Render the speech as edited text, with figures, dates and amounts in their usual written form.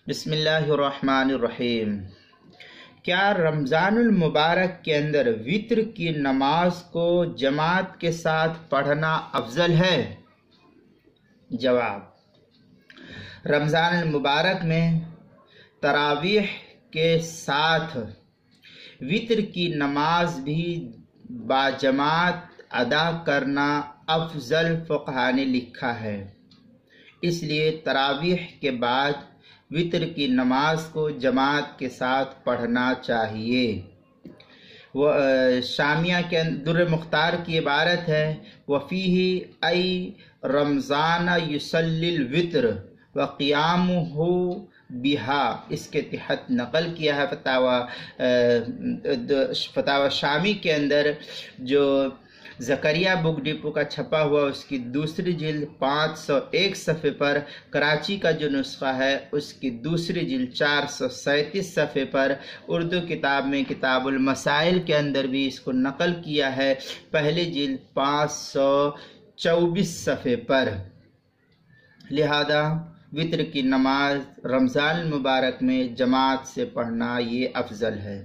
بسم اللہ الرحمن الرحیم۔ کیا رمضان المبارک کے اندر وتر کی نماز کو جماعت کے ساتھ پڑھنا افضل ہے؟ جواب: رمضان المبارک میں تراویح کے ساتھ وتر کی نماز بھی باجماعت ادا کرنا افضل فقہا نے لکھا ہے۔ اس لیے تراویح کے بعد وتر کی نماز کو جماعت کے ساتھ پڑھنا چاہیے۔ وہ شامیہ کے در مختار کی عبارت ہے، وَفِيهِ أَيْ رمضان يُصَلِّي الْوِتْرَ وَقِيَامُهُ بِهَا، اس کے تحت نقل کیا ہے فتاوی شامی کے اندر، جو زکریا بک ڈپو کا چھپا ہوا اس کی دوسری جلد 501 صفحے پر، کراچی کا جو نسخہ ہے اس کی دوسری جلد 437 صفحے پر، اردو کتاب میں کتاب المسائل کے اندر بھی اس کو نقل کیا ہے، پہلی جلد 524 صفحے پر۔ لہذا وتر کی نماز رمضان المبارک میں جماعت سے پڑھنا یہ افضل ہے۔